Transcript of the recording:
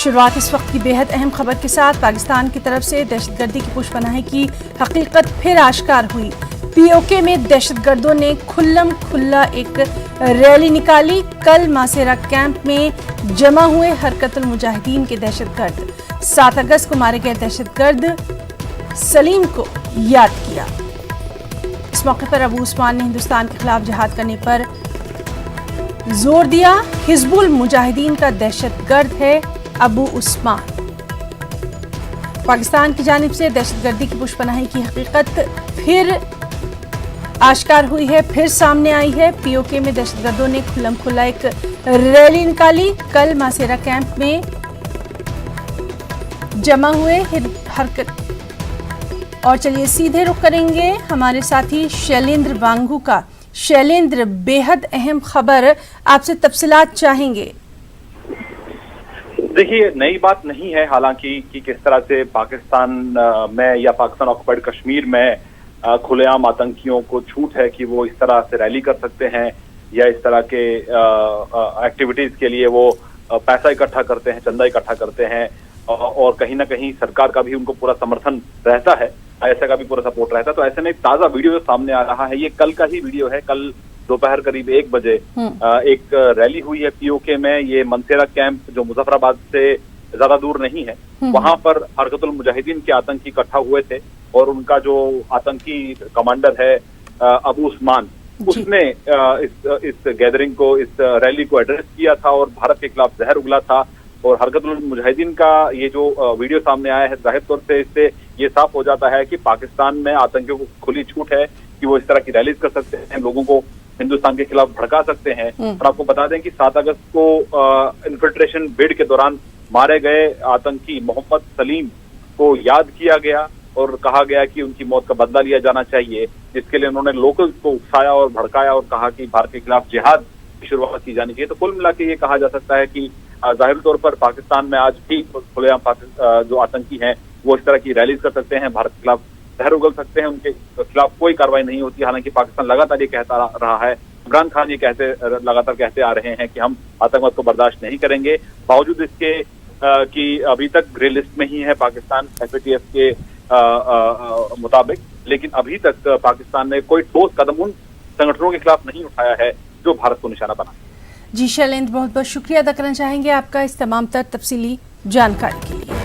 शुरुआत इस वक्त की बेहद अहम खबर के साथ। पाकिस्तान की तरफ से दहशतगर्दी की पुष्पनाही की हकीकत फिर आश्कार हुई। पीओके में दहशतगर्दों ने खुल्लम खुल्ला एक रैली निकाली। कल मासेरा कैंप में जमा हुए हरकतुल मुजाहिदीन के दहशतगर्द 7 अगस्त को मारे गए दहशतगर्द सलीम को याद किया। इस मौके पर अबू उस्मान ने हिंदुस्तान के खिलाफ जिहाद करने पर जोर दिया। हिजबुल मुजाहिदीन का दहशतगर्द है अबू उस्मान। पाकिस्तान की जानिब से दहशतगर्दी की पुष्पनाही की हकीकत फिर आश्कार हुई है, फिर सामने आई है। पीओके में दहशतगर्दों ने खुल्लम खुल्ला एक रैली निकाली। कल मासेरा कैंप में जमा हुए हरकत। और चलिए सीधे रुख करेंगे हमारे साथी शैलेंद्र वांगू का। शैलेंद्र, बेहद अहम खबर, आपसे तफसीलात चाहेंगे। देखिए, नई बात नहीं है हालांकि कि किस तरह से पाकिस्तान में या पाकिस्तान ऑक्युपाइड कश्मीर में खुलेआम आतंकियों को छूट है कि वो इस तरह से रैली कर सकते हैं या इस तरह के एक्टिविटीज के लिए वो पैसा इकट्ठा करते हैं, चंदा इकट्ठा करते हैं और कहीं ना कहीं सरकार का भी उनको पूरा समर्थन रहता है, ऐसा का भी पूरा सपोर्ट रहता है। तो ऐसे में ताजा वीडियो जो सामने आ रहा है, ये कल का ही वीडियो है। कल दोपहर करीब 1 बजे एक रैली हुई है पीओके में। ये मासेरा कैंप जो मुजफ्फराबाद से ज्यादा दूर नहीं है, वहां पर हरकतुल मुजाहिदीन के आतंकी इकट्ठा हुए थे और उनका जो आतंकी कमांडर है अबू उस्मान, उसने इस गैदरिंग को, इस रैली को एड्रेस किया था और भारत के खिलाफ जहर उगला था। और हरकतुल मुजाहिदीन का ये जो वीडियो सामने आया है, जाहिर तौर से इससे ये साफ हो जाता है कि पाकिस्तान में आतंकियों को खुली छूट है कि वो इस तरह की रैलीज कर सकते हैं, लोगों को हिंदुस्तान के खिलाफ भड़का सकते हैं। और आपको बता दें कि 7 अगस्त को इन्फिल्ट्रेशन बिड के दौरान मारे गए आतंकी मोहम्मद सलीम को याद किया गया और कहा गया कि उनकी मौत का बदला लिया जाना चाहिए। इसके लिए उन्होंने लोकल्स को उकसाया और भड़काया और कहा कि भारत के खिलाफ जिहाद की शुरुआत की जानी चाहिए। तो कुल मिला के ये कहा जा सकता है कि जाहिर तौर पर पाकिस्तान में आज भी खुलेआम जो आतंकी हैं वो इस तरह की रैलीज कर सकते हैं, भारत के खिलाफ जहर उगल सकते हैं, उनके खिलाफ कोई कार्रवाई नहीं होती। हालांकि पाकिस्तान लगातार ये कहता रहा है, इमरान खान ये लगातार कहते आ रहे हैं कि हम आतंकवाद को बर्दाश्त नहीं करेंगे। बावजूद इसके कि अभी तक ग्रे लिस्ट में ही है पाकिस्तान FATF के मुताबिक, लेकिन अभी तक पाकिस्तान ने कोई ठोस कदम उन संगठनों के खिलाफ नहीं उठाया है जो भारत को निशाना बना। जी शैलेंद्र, बहुत बहुत शुक्रिया अदा करना चाहेंगे आपका इस तमाम तर तफसीली जानकारी के लिए।